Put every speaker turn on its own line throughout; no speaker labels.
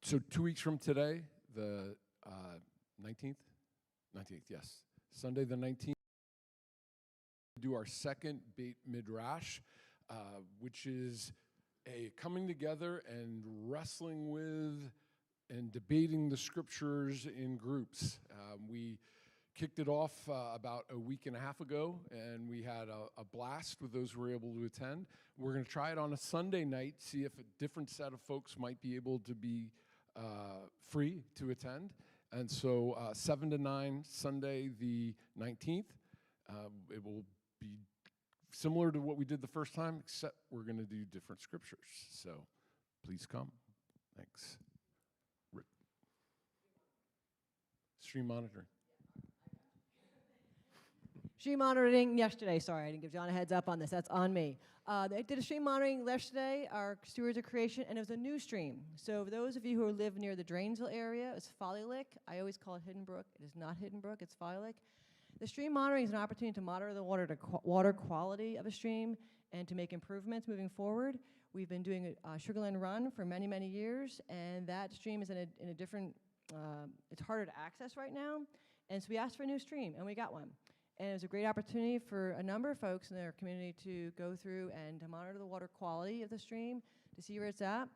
So 2 weeks from today, the 19th? 19th, yes. Sunday the 19th, do our second Beit Midrash, which is a coming together and wrestling with and debating the scriptures in groups. We kicked it off about a week and a half ago, and we had a blast with those who were able to attend. We're going to try it on a Sunday night, see if a different set of folks might be able to be free to attend. And so 7 to 9, Sunday the 19th. It will be similar to what we did the first time, except we're going to do different scriptures. So please come. Thanks. Stream monitoring.
Stream monitoring yesterday. Sorry, I didn't give John a heads up on this. That's on me. They did a stream monitoring yesterday, our Stewards of Creation, and it was a new stream. So for those of you who live near the Drainsville area, it's Folly Lick. I always call it Hidden Brook. It is not Hidden Brook, it's Folly Lick. The stream monitoring is an opportunity to monitor the water quality of a stream and to make improvements moving forward. We've been doing a Sugarland Run for many, many years, and that stream is in a different, it's harder to access right now. And so we asked for a new stream, and we got one. And it was a great opportunity for a number of folks in their community to go through and to monitor the water quality of the stream, to see where it's at.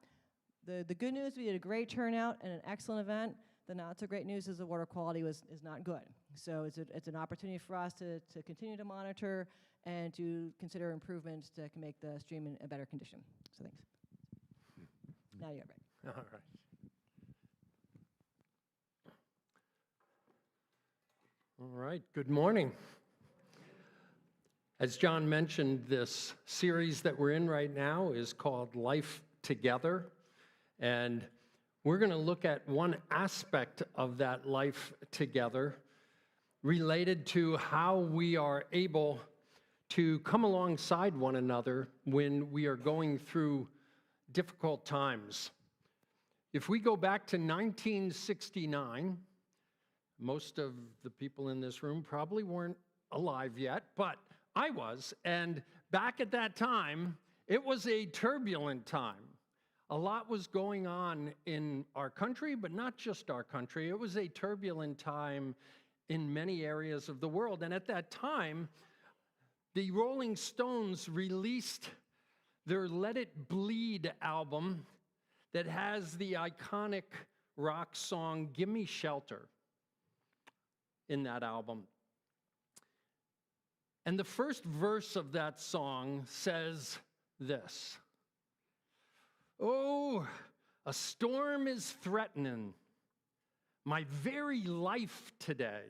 The good news, we did a great turnout and an excellent event. The not so great news is the water quality is not good. So it's an opportunity for us to continue to monitor and to consider improvements that can make the stream in a better condition. So thanks. Now you're right.
All right. All right, good morning. As John mentioned, this series that we're in right now is called Life Together, and we're going to look at one aspect of that life together related to how we are able to come alongside one another when we are going through difficult times. If we go back to 1969, most of the people in this room probably weren't alive yet, but I was. And back at that time, it was a turbulent time. A lot was going on in our country, but not just our country. It was a turbulent time in many areas of the world. And at that time, the Rolling Stones released their Let It Bleed album that has the iconic rock song, Gimme Shelter, in that album. And the first verse of that song says this: "Oh, a storm is threatening my very life today.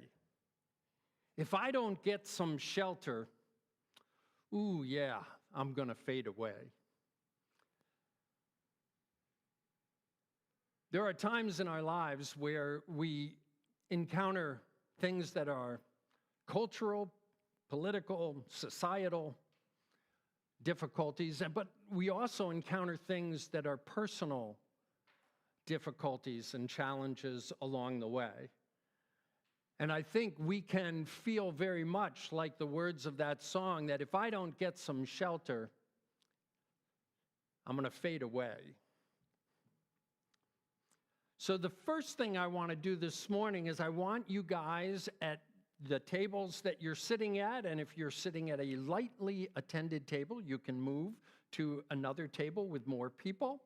If I don't get some shelter, ooh, yeah, I'm gonna fade away." There are times in our lives where we encounter things that are cultural, political, societal difficulties, but we also encounter things that are personal difficulties and challenges along the way. And I think we can feel very much like the words of that song, that if I don't get some shelter, I'm going to fade away. So the first thing I want to do this morning is I want you guys at the tables that you're sitting at, and if you're sitting at a lightly attended table, you can move to another table with more people,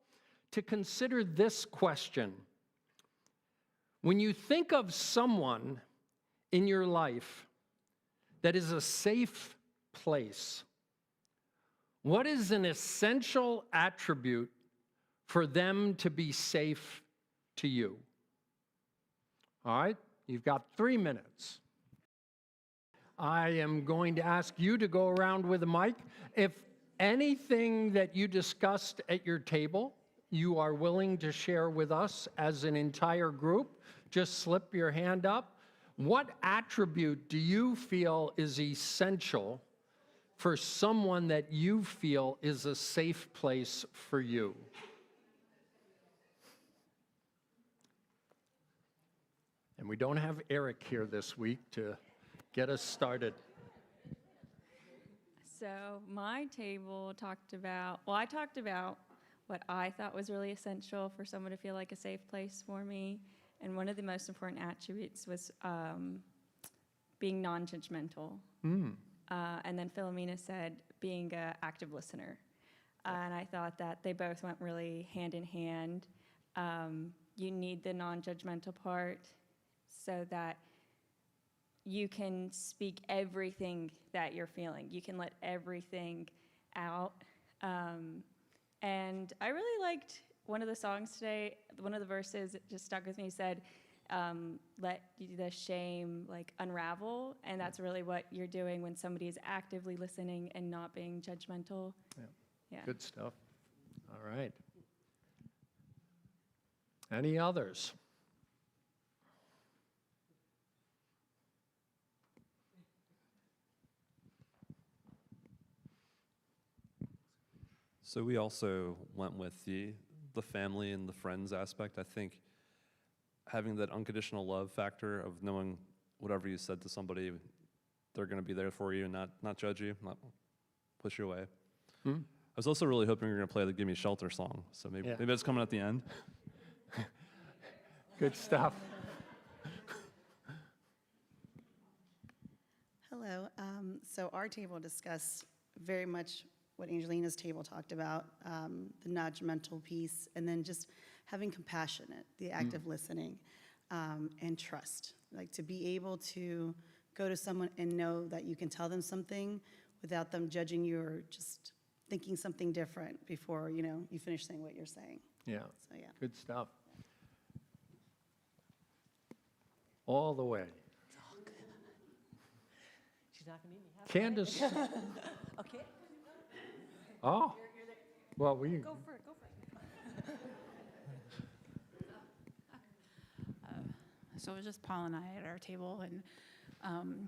to consider this question. When you think of someone in your life that is a safe place, what is an essential attribute for them to be safe to you? All right, you've got 3 minutes. I am going to ask you to go around with a mic. If anything that you discussed at your table you are willing to share with us as an entire group, just slip your hand up. What attribute do you feel is essential for someone that you feel is a safe place for you? And we don't have Eric here this week to get us started.
So my table talked about, well, I talked about what I thought was really essential for someone to feel like a safe place for me. And one of the most important attributes was being non-judgmental. And then Philomena said being an active listener. And I thought that they both went really hand in hand. You need the non-judgmental part so that you can speak everything that you're feeling. You can let everything out. And I really liked one of the songs today. One of the verses that just stuck with me said, let the shame like unravel. And that's really what you're doing when somebody is actively listening and not being judgmental. Yeah.
Good stuff. All right. Any others?
So we also went with the family and the friends aspect. I think having that unconditional love factor of knowing whatever you said to somebody, they're going to be there for you and not judge you, not push you away. I was also really hoping we were going to play the Gimme Shelter song, so maybe it's coming at the end.
Good stuff.
Hello. So our table discussed very much what Angelina's table talked about, the non-judgmental piece, and then just having compassionate, the active listening, and trust. Like to be able to go to someone and know that you can tell them something without them judging you or just thinking something different before, you finish saying what you're saying.
Yeah.
So, yeah.
Good stuff. All the way.
She's not going to meet me halfway.
Candace.
Okay.
Oh. Well, we.
Go for it.
So it was just Paul and I at our table, and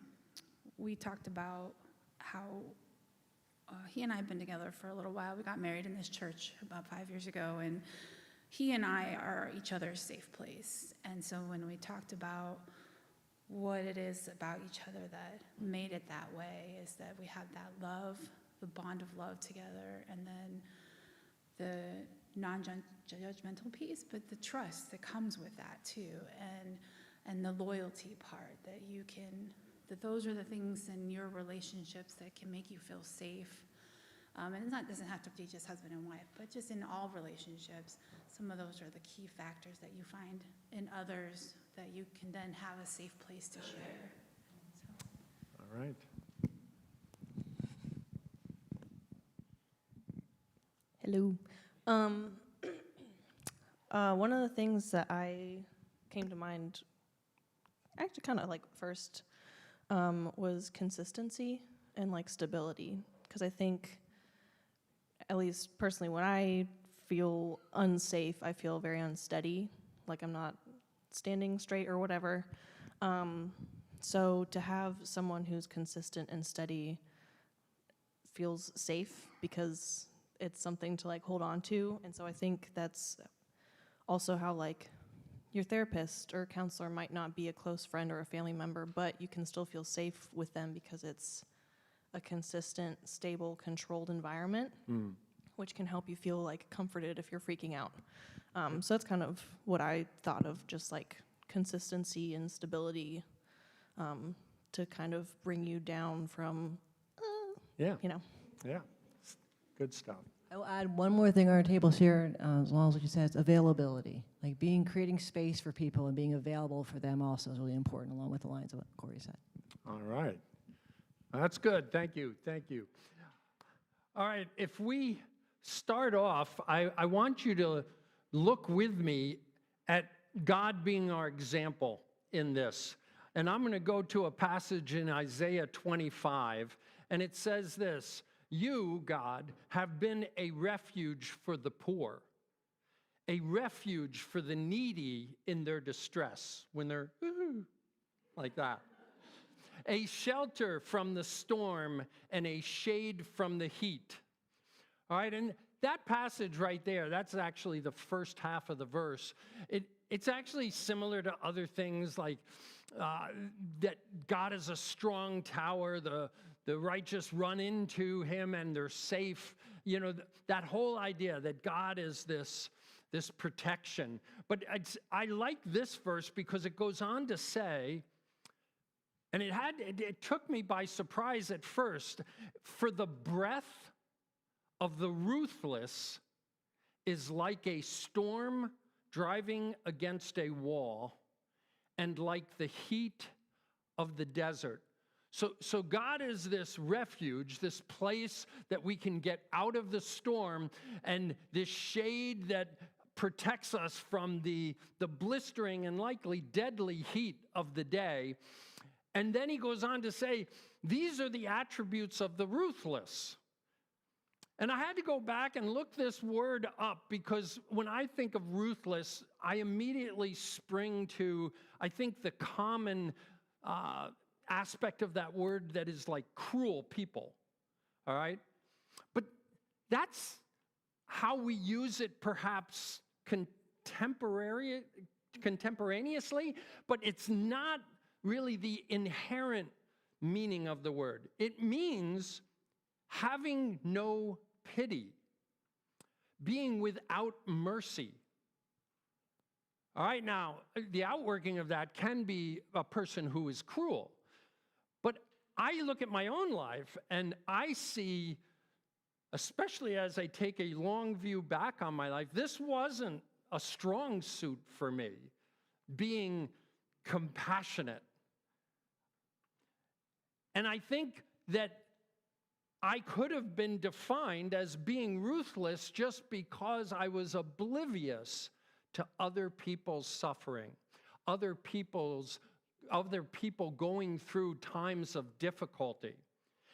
we talked about how he and I have been together for a little while. We got married in this church about 5 years ago, and he and I are each other's safe place. And so when we talked about what it is about each other that made it that way is that we have that love, the bond of love together, and then the non-judgmental piece, but the trust that comes with that too, and the loyalty part that those are the things in your relationships that can make you feel safe. And it doesn't have to be just husband and wife, but just in all relationships, some of those are the key factors that you find in others that you can then have a safe place to share. So.
All right.
Hello. One of the things that I came to mind, actually kind of like first, was consistency and like stability. Because I think, at least personally, when I feel unsafe, I feel very unsteady, like I'm not standing straight or whatever. So to have someone who's consistent and steady feels safe because it's something to like hold on to. And so I think that's also how like your therapist or counselor might not be a close friend or a family member, but you can still feel safe with them because it's a consistent, stable, controlled environment, which can help you feel like comforted if you're freaking out. So that's kind of what I thought of, just like consistency and stability to kind of bring you down from,
Yeah.
you know.
Yeah. Good stuff.
I will add one more thing on our tables here, as long as what you said, is availability. Like creating space for people and being available for them also is really important, along with the lines of what Corey said.
All right. That's good. Thank you. Thank you. All right. If we start off, I want you to look with me at God being our example in this. And I'm going to go to a passage in Isaiah 25, and it says this: "You, God, have been a refuge for the poor, a refuge for the needy in their distress," when they're like that. "A shelter from the storm and a shade from the heat." All right, and that passage right there, that's actually the first half of the verse. It's actually similar to other things like that God is a strong tower, the the righteous run into him and they're safe. You know, that whole idea that God is this protection. But I like this verse because it goes on to say, and it took me by surprise at first, for the breath of the ruthless is like a storm driving against a wall, and like the heat of the desert. So God is this refuge, this place that we can get out of the storm, and this shade that protects us from the blistering and likely deadly heat of the day. And then he goes on to say, these are the attributes of the ruthless. And I had to go back and look this word up, because when I think of ruthless, I immediately spring to, I think, the common aspect of that word that is like cruel people, all right? But that's how we use it perhaps contemporaneously, but it's not really the inherent meaning of the word. It means having no pity, being without mercy. All right, now, the outworking of that can be a person who is cruel. But I look at my own life and I see, especially as I take a long view back on my life, this wasn't a strong suit for me, being compassionate. And I think that I could have been defined as being ruthless just because I was oblivious to other people's suffering, other people going through times of difficulty.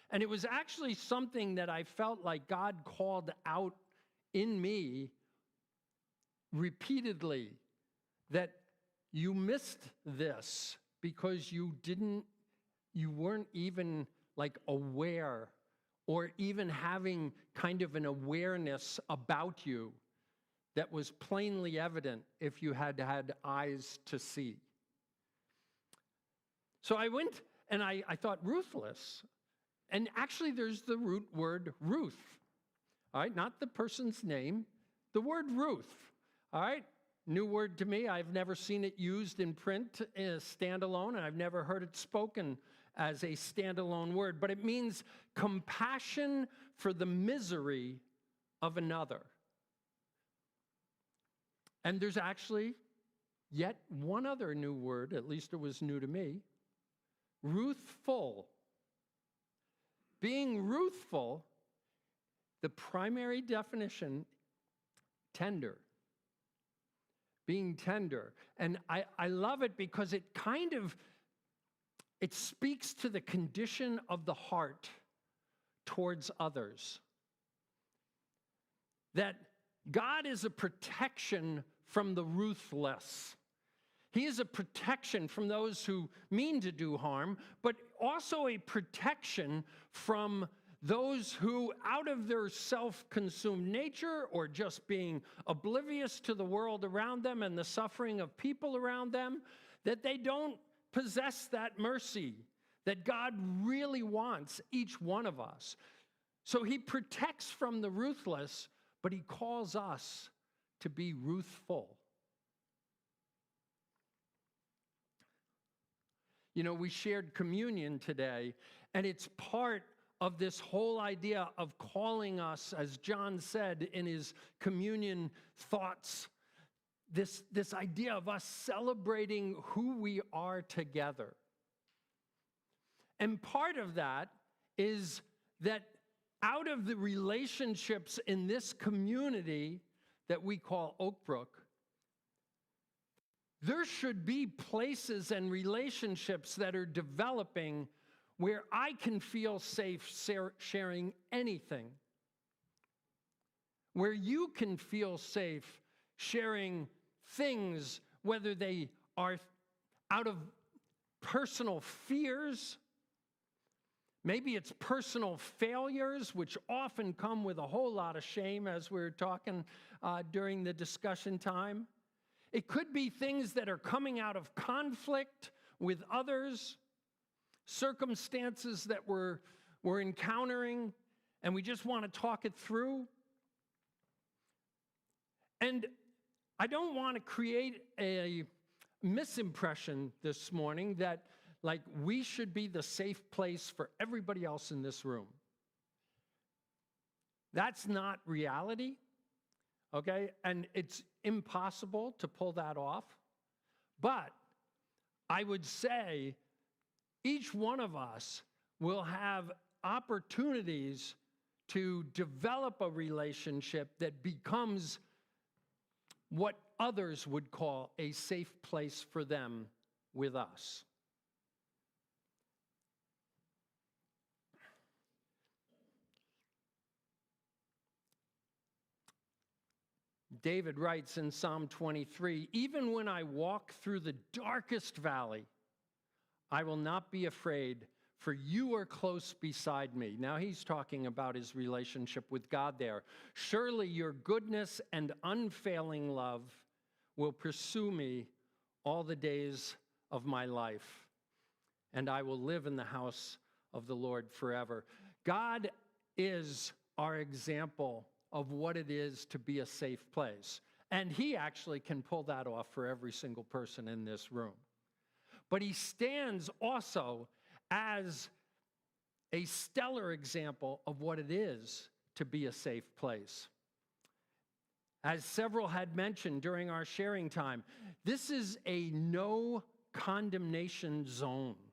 And it was actually something that I felt like God called out in me repeatedly, that you missed this because you weren't even like aware, or even having kind of an awareness about you that was plainly evident if you had had eyes to see. So I went and I thought ruthless. And actually there's the root word Ruth. All right, not the person's name, the word Ruth. All right, new word to me. I've never seen it used in print as standalone, and I've never heard it spoken as a standalone word. But it means compassion for the misery of another. And there's actually yet one other new word, at least it was new to me, ruthful. Being ruthful, the primary definition, tender. Being tender. And I love it because it speaks to the condition of the heart towards others. That God is a protection from the ruthless. He is a protection from those who mean to do harm, but also a protection from those who, out of their self-consumed nature or just being oblivious to the world around them and the suffering of people around them, that they don't possess that mercy that God really wants each one of us. So he protects from the ruthless, but he calls us to be ruthful. You know, we shared communion today, and it's part of this whole idea of calling us, as John said in his communion thoughts, this idea of us celebrating who we are together. And part of that is that out of the relationships in this community that we call Oak Brook, there should be places and relationships that are developing where I can feel safe sharing anything. Where you can feel safe sharing things, whether they are out of personal fears, maybe it's personal failures, which often come with a whole lot of shame, as we were talking during the discussion time. It could be things that are coming out of conflict with others, circumstances that we're we're encountering and we just want to talk it through. And I don't want to create a misimpression this morning that like we should be the safe place for everybody else in this room. That's not reality, okay? And it's impossible to pull that off. But I would say each one of us will have opportunities to develop a relationship that becomes what others would call a safe place for them with us. David writes in Psalm 23, "Even when I walk through the darkest valley, I will not be afraid, for you are close beside me." Now he's talking about his relationship with God there. "Surely your goodness and unfailing love will pursue me all the days of my life, and I will live in the house of the Lord forever." God is our example of what it is to be a safe place. And he actually can pull that off for every single person in this room. But he stands also as a stellar example of what it is to be a safe place. As several had mentioned during our sharing time, this is a no condemnation zone.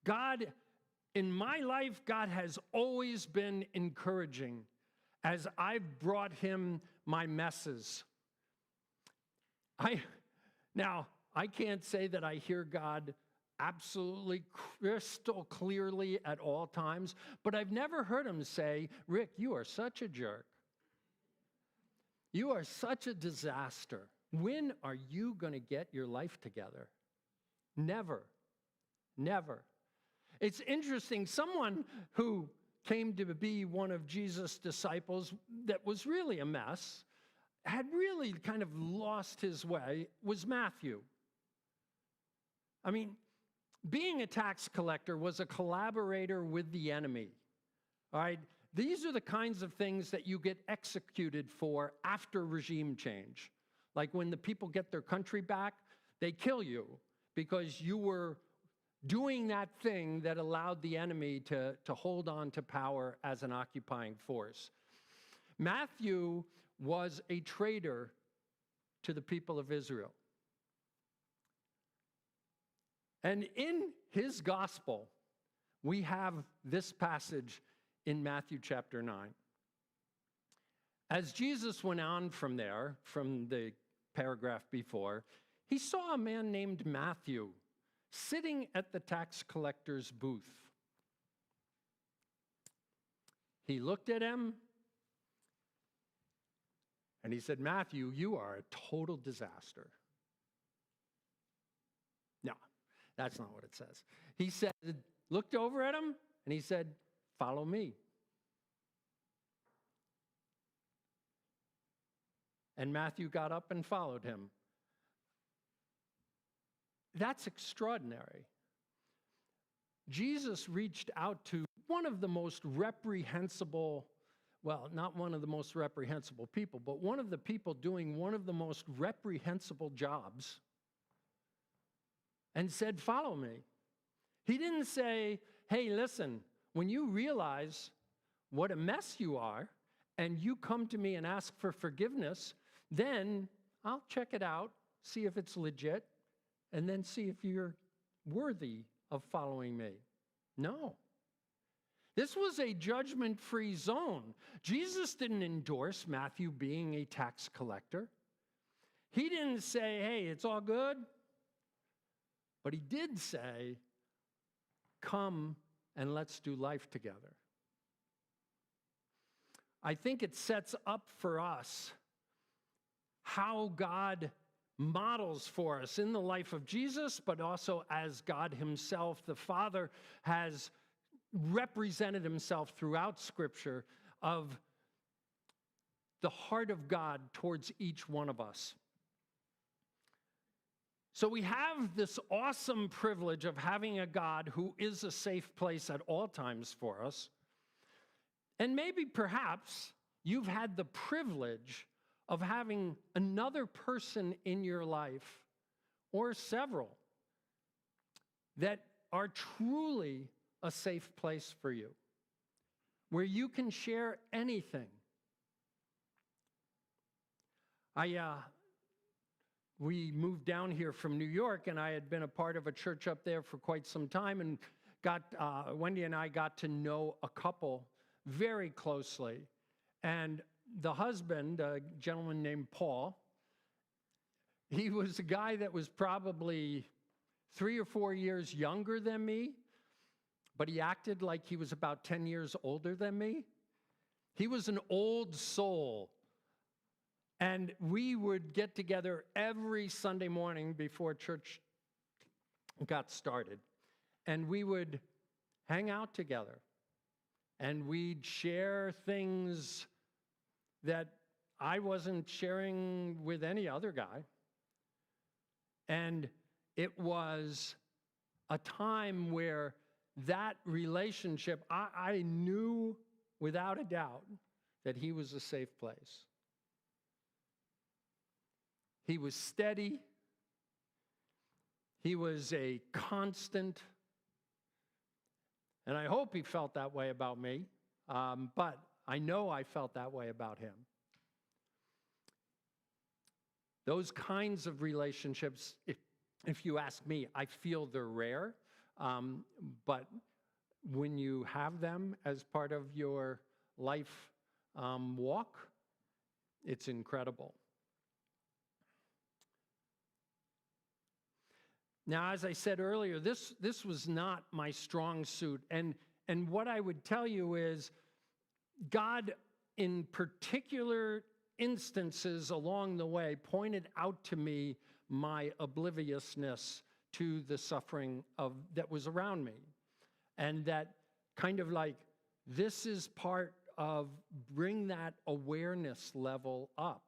God, in my life, God has always been encouraging as I've brought him my messes. I can't say that I hear God absolutely crystal clearly at all times, but I've never heard him say, "Rick, you are such a jerk. You are such a disaster. When are you going to get your life together?" Never. Never. It's interesting, someone who came to be one of Jesus' disciples that was really a mess, had really kind of lost his way, was Matthew. I mean, being a tax collector was a collaborator with the enemy, all right? These are the kinds of things that you get executed for after regime change. Like when the people get their country back, they kill you because you were doing that thing that allowed the enemy to hold on to power as an occupying force. Matthew was a traitor to the people of Israel. And in his gospel, we have this passage in Matthew chapter 9. As Jesus went on from there, from the paragraph before, he saw a man named Matthew sitting at the tax collector's booth. He looked at him and he said, "Matthew, you are a total disaster." No, that's not what it says. He said, looked over at him and he said, "Follow me." And Matthew got up and followed him. That's extraordinary. Jesus reached out to one of the most reprehensible, well, not one of the most reprehensible people, but one of the people doing one of the most reprehensible jobs and said, "Follow me." He didn't say, "Hey, listen, when you realize what a mess you are and you come to me and ask for forgiveness, then I'll check it out, see if it's legit, and then see if you're worthy of following me." No. This was a judgment-free zone. Jesus didn't endorse Matthew being a tax collector. He didn't say, "Hey, it's all good." But he did say, "Come and let's do life together." I think it sets up for us how God models for us in the life of Jesus, but also as God himself, the Father, has represented himself throughout Scripture of the heart of God towards each one of us. So we have this awesome privilege of having a God who is a safe place at all times for us. And maybe perhaps you've had the privilege of having another person in your life, or several, that are truly a safe place for you, where you can share anything. We moved down here from New York, and I had been a part of a church up there for quite some time, and Wendy and I got to know a couple very closely. And the husband, a gentleman named Paul, he was a guy that was probably 3 or 4 years younger than me, but he acted like he was about 10 years older than me. He was an old soul. And we would get together every Sunday morning before church got started. And we would hang out together. And we'd share things that I wasn't sharing with any other guy. And it was a time where that relationship, I knew without a doubt that he was a safe place. He was steady. He was a constant. And I hope he felt that way about me, but I know I felt that way about him. Those kinds of relationships, if you ask me, I feel they're rare, but when you have them as part of your life walk, it's incredible. Now, as I said earlier, this was not my strong suit. And what I would tell you is God, in particular instances along the way, pointed out to me my obliviousness to the suffering that was around me. And that kind of like, this is part of bring that awareness level up.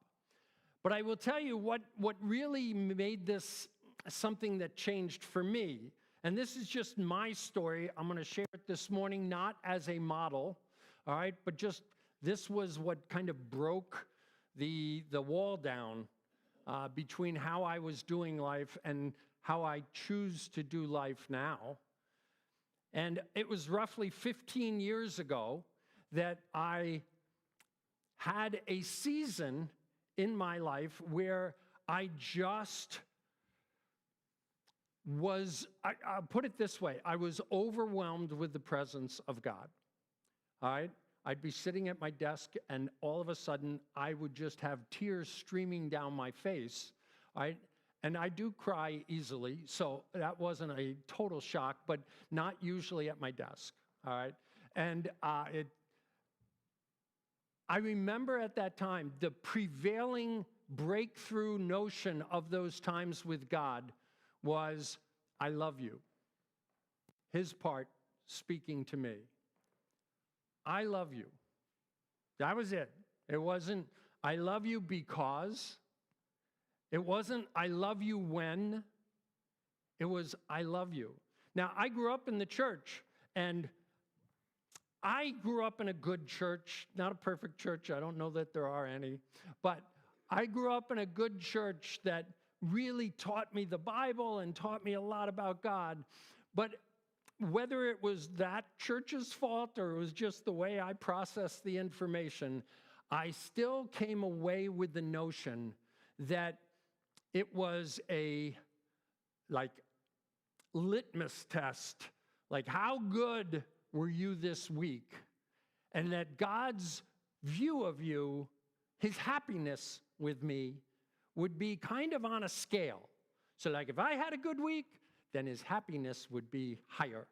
But I will tell you what really made this something that changed for me, and this is just my story. I'm going to share it this morning, not as a model, all right, but just this was what kind of broke the wall down between how I was doing life and how I choose to do life now. And it was roughly 15 years ago that I had a season in my life where I just I'll put it this way, I was overwhelmed with the presence of God, all right? I'd be sitting at my desk, and all of a sudden, I would just have tears streaming down my face, all right? And I do cry easily, so that wasn't a total shock, but not usually at my desk, all right? And I remember at that time, the prevailing breakthrough notion of those times with God was, I love you. His part speaking to me. I love you. That was it. It wasn't, I love you because. It wasn't, I love you when. It was, I love you. Now, I grew up in the church, and I grew up in a good church, not a perfect church. I don't know that there are any, but I grew up in a good church that really taught me the Bible and taught me a lot about God. But whether it was that church's fault or it was just the way I processed the information, I still came away with the notion that it was a litmus test, like how good were you this week? And that God's view of you, his happiness with me, would be kind of on a scale. So like if I had a good week, then his happiness would be higher.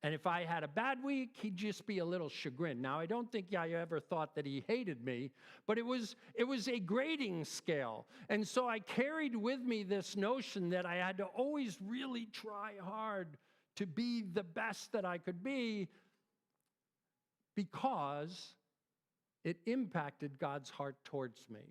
And if I had a bad week, he'd just be a little chagrined. Now, I don't think I ever thought that he hated me, but it was a grading scale. And so I carried with me this notion that I had to always really try hard to be the best that I could be, because it impacted God's heart towards me.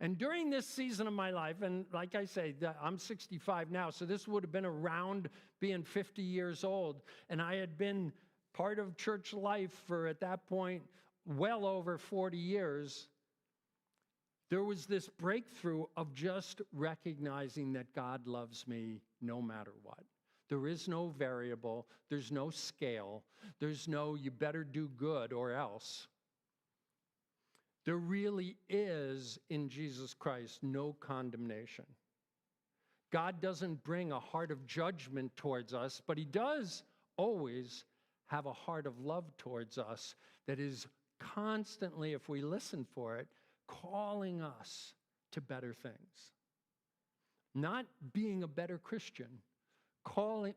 And during this season of my life, and like I say, I'm 65 now, so this would have been around being 50 years old, and I had been part of church life for, at that point, well over 40 years. There was this breakthrough of just recognizing that God loves me no matter what. There is no variable. There's no scale. There's no you better do good or else. There really is in Jesus Christ no condemnation. God doesn't bring a heart of judgment towards us, but he does always have a heart of love towards us that is constantly, if we listen for it, calling us to better things. Not being a better Christian, calling,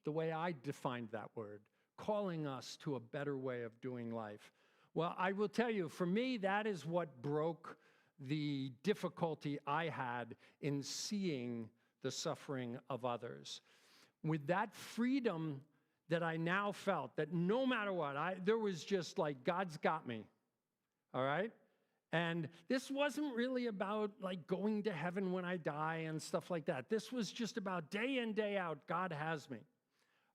the way I defined that word, calling us to a better way of doing life. Well, I will tell you, for me, that is what broke the difficulty I had in seeing the suffering of others. With that freedom that I now felt, that no matter what, there was just like, God's got me, all right? And this wasn't really about like going to heaven when I die and stuff like that. This was just about day in, day out, God has me,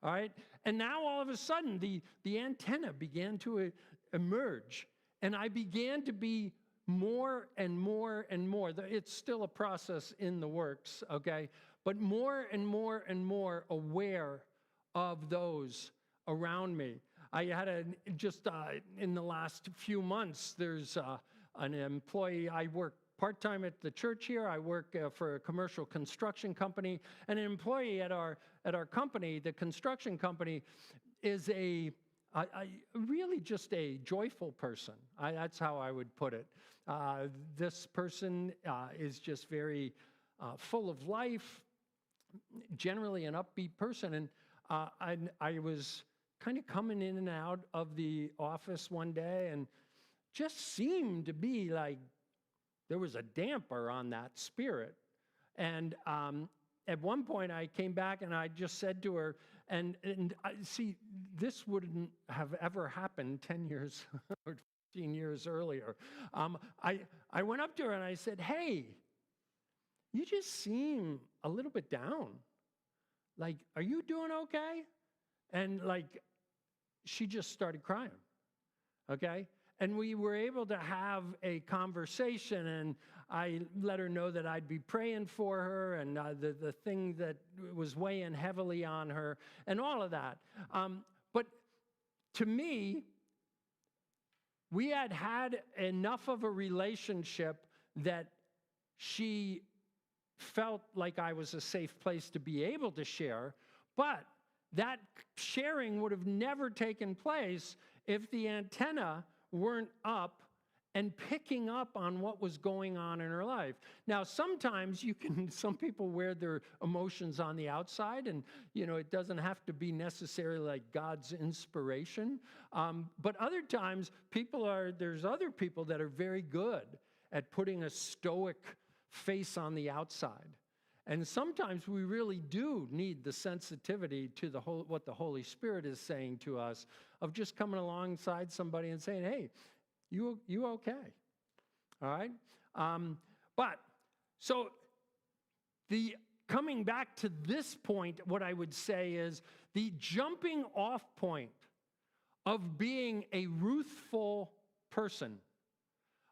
all right? And now all of a sudden, the antenna began to emerge, and I began to be more and more and more. It's still a process in the works, okay? But more and more and more aware of those around me. I had just in the last few months, there's an employee. I work part-time at the church here. I work for a commercial construction company. And an employee at our company, the construction company, is really just a joyful person. That's how I would put it. This person is just very full of life, generally an upbeat person. And I was kind of coming in and out of the office one day, and just seemed to be like there was a damper on that spirit. And at one point I came back and I just said to her, and see, this wouldn't have ever happened 10 years or 15 years earlier. I went up to her and I said, hey, you just seem a little bit down. Like, are you doing okay? And like, she just started crying, okay? And we were able to have a conversation, and I let her know that I'd be praying for her, and the thing that was weighing heavily on her, and all of that. But to me, we had enough of a relationship that she felt like I was a safe place to be able to share, but that sharing would have never taken place if the antenna weren't up and picking up on what was going on in her life. Now, sometimes some people wear their emotions on the outside, and, it doesn't have to be necessarily like God's inspiration. But other times, there's other people that are very good at putting a stoic face on the outside. And sometimes we really do need the sensitivity to what the Holy Spirit is saying to us, of just coming alongside somebody and saying, hey, you okay? All right? So coming back to this point, what I would say is the jumping off point of being a ruthful person,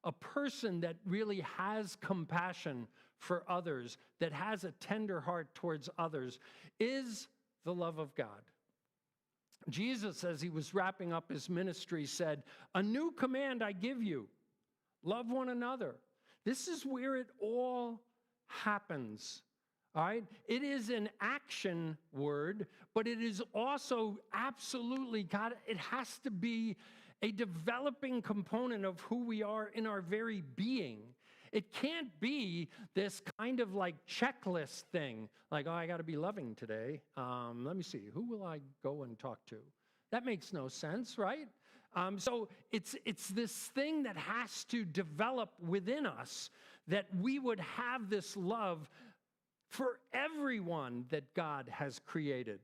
a person that really has compassion for others, that has a tender heart towards others, is the love of God. Jesus, as he was wrapping up his ministry, said, "A new command I give you, love one another." This is where it all happens, all right? It is an action word, but it is also absolutely, God, it has to be a developing component of who we are in our very being. It can't be this kind of like checklist thing, like, oh, I got to be loving today. Let me see, who will I go and talk to? That makes no sense, right? So it's this thing that has to develop within us, that we would have this love for everyone that God has created.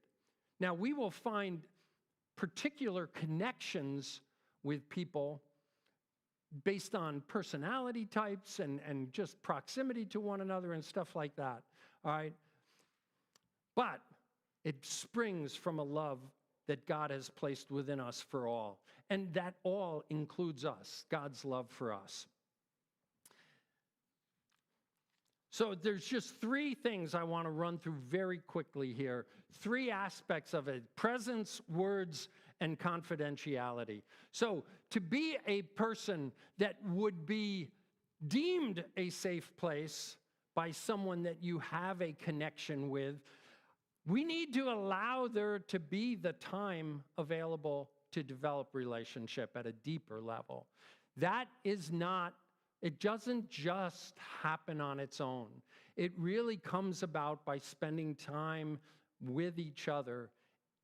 Now, we will find particular connections with people based on personality types and just proximity to one another and stuff like that, all right? But it springs from a love that God has placed within us for all. And that all includes us, God's love for us. So there's just three things I want to run through very quickly here. Three aspects of it: presence, words, and confidentiality. So to be a person that would be deemed a safe place by someone that you have a connection with, we need to allow there to be the time available to develop relationship at a deeper level. That is not, it doesn't just happen on its own. It really comes about by spending time with each other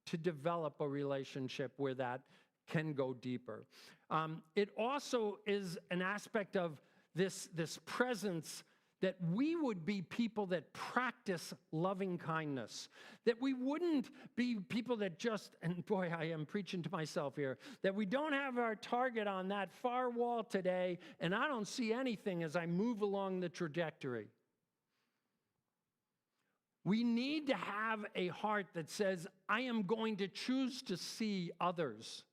to develop a relationship where that can go deeper. It also is an aspect of this presence, that we would be people that practice loving kindness, that we wouldn't be people that just, and boy, I am preaching to myself here, that we don't have our target on that far wall today, and I don't see anything as I move along the trajectory. We need to have a heart that says, I am going to choose to see others.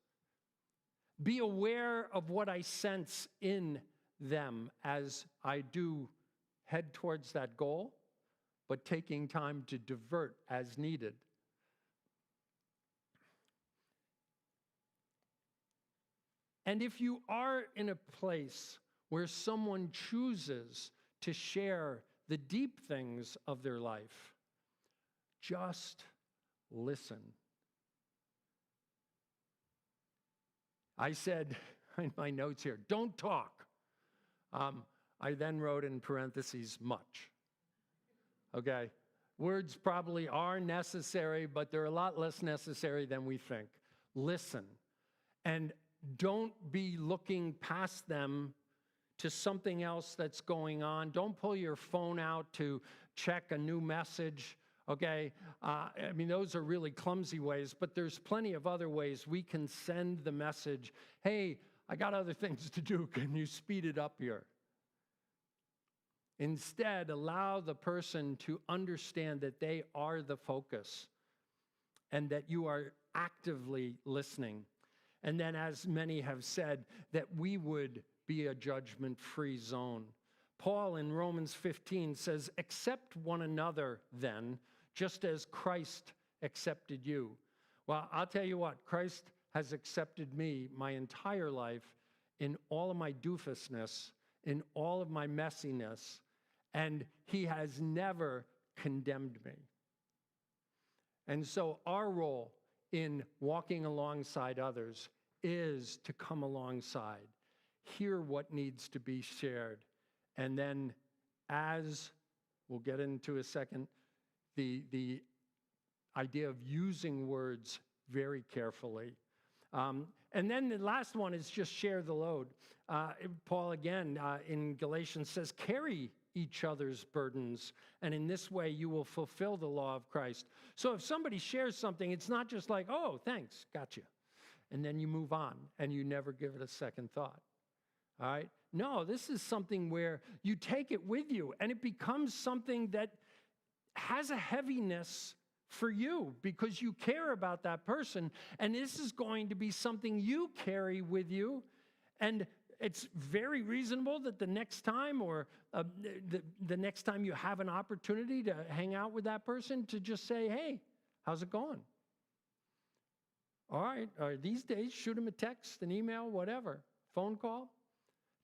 Be aware of what I sense in them as I do head towards that goal, but taking time to divert as needed. And if you are in a place where someone chooses to share the deep things of their life, just listen. I said in my notes here, don't talk. I then wrote in parentheses, much. Okay? Words probably are necessary, but they're a lot less necessary than we think. Listen. And don't be looking past them to something else that's going on. Don't pull your phone out to check a new message. Okay? I mean, those are really clumsy ways, but there's plenty of other ways we can send the message, hey, I got other things to do. Can you speed it up here? Instead, allow the person to understand that they are the focus and that you are actively listening. And then, as many have said, that we would be a judgment-free zone. Paul in Romans 15 says, accept one another then, just as Christ accepted you. Well, I'll tell you what, Christ has accepted me my entire life in all of my doofusness, in all of my messiness, and he has never condemned me. And so our role in walking alongside others is to come alongside, hear what needs to be shared, and then, as we'll get into a second, the idea of using words very carefully. And then the last one is just share the load. Paul, again, in Galatians says, carry each other's burdens, and in this way you will fulfill the law of Christ. So if somebody shares something, it's not just like, oh, thanks, gotcha, and then you move on, and you never give it a second thought. All right? No, this is something where you take it with you, and it becomes something that has a heaviness for you because you care about that person, and this is going to be something you carry with you, and it's very reasonable that the next time or the next time you have an opportunity to hang out with that person to just say, hey, how's it going? All right, these days, shoot them a text, an email, whatever, phone call.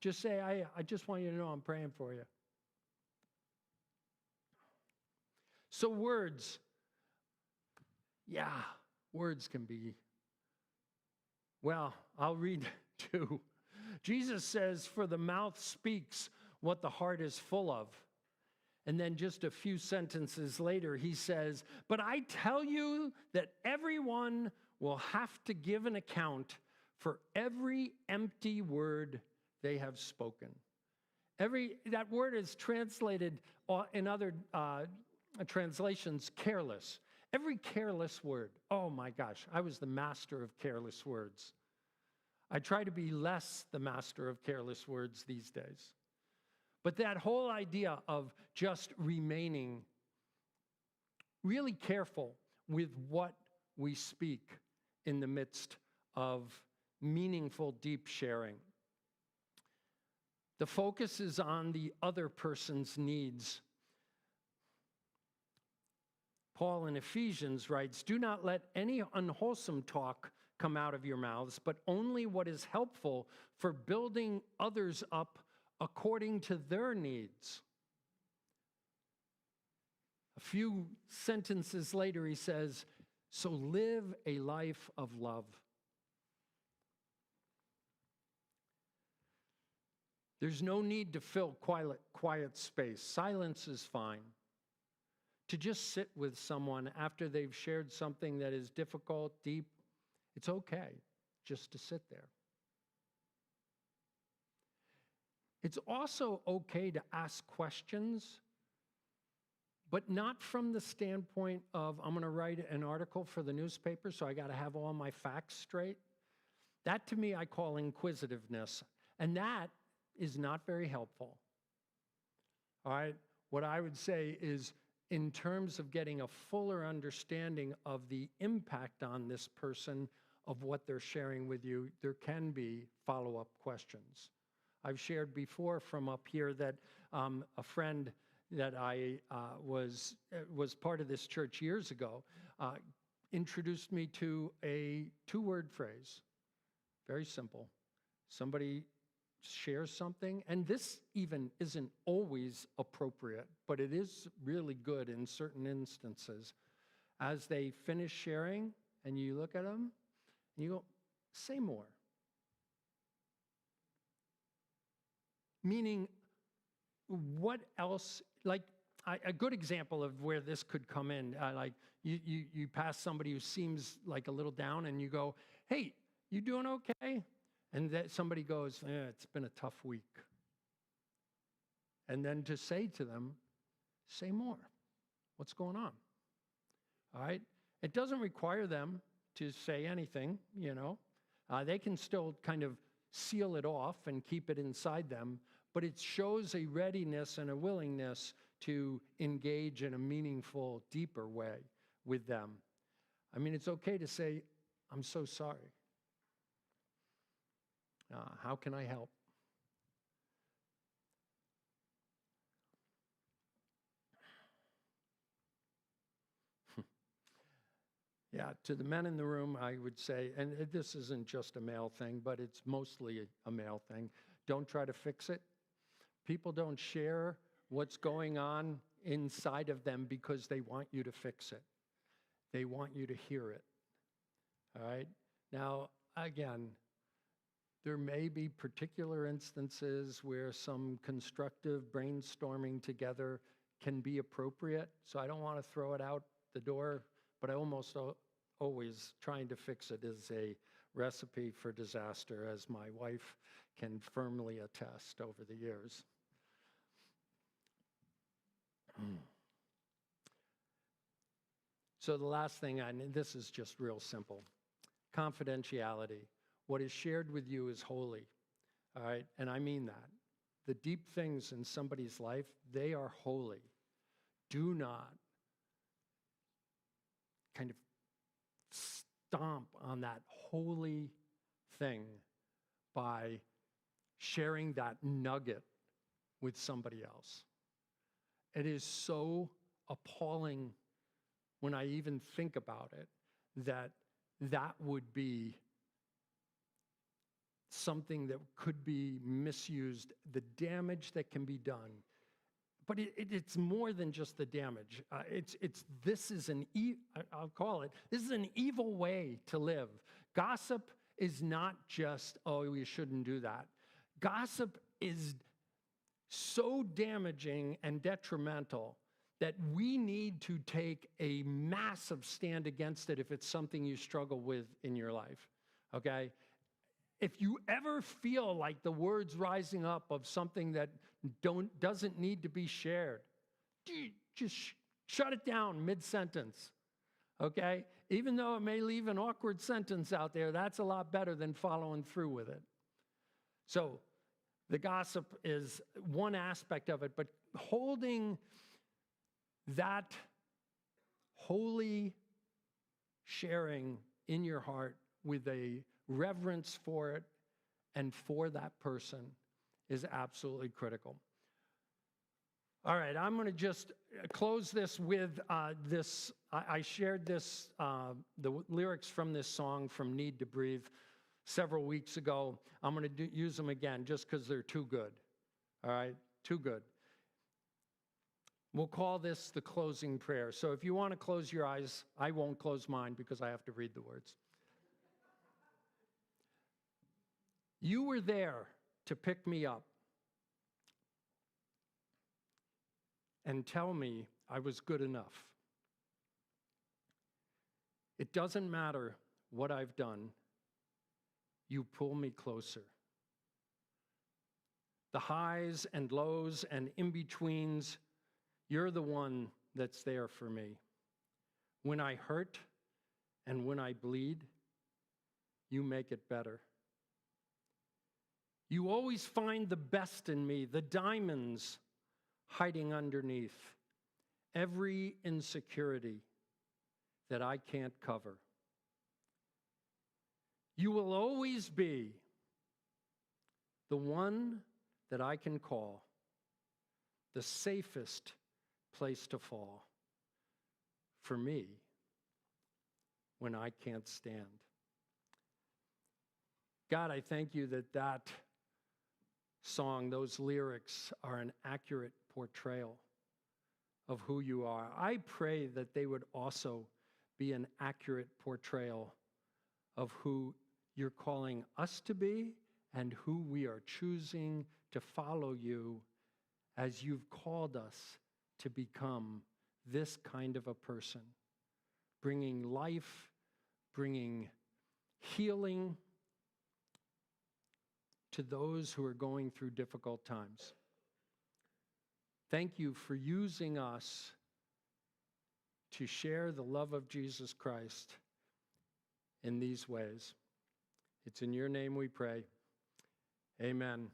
Just say, I just want you to know I'm praying for you. So words, yeah, words can be, well, I'll read two. Jesus says, for the mouth speaks what the heart is full of. And then just a few sentences later, he says, but I tell you that everyone will have to give an account for every empty word they have spoken. That word is translated in other translations, careless. Every careless word. Oh my gosh, I was the master of careless words. I try to be less the master of careless words these days. But that whole idea of just remaining really careful with what we speak in the midst of meaningful, deep sharing. The focus is on the other person's needs. Paul in Ephesians writes, "Do not let any unwholesome talk come out of your mouths, but only what is helpful for building others up according to their needs." A few sentences later, he says, "So live a life of love." There's no need to fill quiet space. Silence is fine. To just sit with someone after they've shared something that is difficult, deep, it's okay just to sit there. It's also okay to ask questions, but not from the standpoint of, I'm going to write an article for the newspaper, so I got to have all my facts straight. That, to me, I call inquisitiveness, and that is not very helpful. All right? What I would say is, in terms of getting a fuller understanding of the impact on this person of what they're sharing with you, there can be follow-up questions. I've shared before from up here that a friend that I was part of this church years ago introduced me to a two-word phrase. Very simple. Somebody shares something, and this even isn't always appropriate, but it is really good in certain instances. As they finish sharing, and you look at them, and you go, "Say more." Meaning, what else, like, a good example of where this could come in, like you pass somebody who seems like a little down and you go, "Hey, you doing okay?" And that somebody goes, "It's been a tough week." And then to say to them, "Say more. What's going on?" All right? It doesn't require them to say anything, you know. They can still kind of seal it off and keep it inside them, but it shows a readiness and a willingness to engage in a meaningful, deeper way with them. I mean, it's okay to say, "I'm so sorry. How can I help?" Yeah, to the men in the room, I would say, and this isn't just a male thing, but it's mostly a male thing, don't try to fix it. People don't share what's going on inside of them because they want you to fix it. They want you to hear it. All right? Now, again, there may be particular instances where some constructive brainstorming together can be appropriate, so I don't want to throw it out the door, but I almost always trying to fix it is a recipe for disaster, as my wife can firmly attest over the years. So the last thing, this is just real simple. Confidentiality. What is shared with you is holy, all right? And I mean that. The deep things in somebody's life, they are holy. Do not kind of stomp on that holy thing by sharing that nugget with somebody else. It is so appalling when I even think about it that that would be something that could be misused, the damage that can be done. But it's more than just the damage. This is I'll call it, this is an evil way to live. Gossip is not just, "Oh, you shouldn't do that." Gossip is so damaging and detrimental that we need to take a massive stand against it if it's something you struggle with in your life, okay? If you ever feel like the words rising up of something that doesn't need to be shared, just shut it down mid-sentence, okay? even though it may leave an awkward sentence out there, that's a lot better than following through with it. So the gossip is one aspect of it, but holding that holy sharing in your heart with a reverence for it and for that person is absolutely critical. All right, I'm going to just close this with this. I shared this, the lyrics from this song from Need to Breathe several weeks ago. I'm going to use them again just because they're too good. All right, too good. We'll call this the closing prayer. So if you want to close your eyes, I won't close mine because I have to read the words. You were there to pick me up and tell me I was good enough. It doesn't matter what I've done, you pull me closer. The highs and lows and in-betweens, you're the one that's there for me. When I hurt and when I bleed, you make it better. You always find the best in me, the diamonds hiding underneath every insecurity that I can't cover. You will always be the one that I can call the safest place to fall for me when I can't stand. God, I thank you that that song, those lyrics are an accurate portrayal of who you are. I pray that they would also be an accurate portrayal of who you're calling us to be and who we are choosing to follow you as you've called us to become this kind of a person, bringing life, bringing healing to those who are going through difficult times. Thank you for using us to share the love of Jesus Christ in these ways. It's in your name we pray. Amen.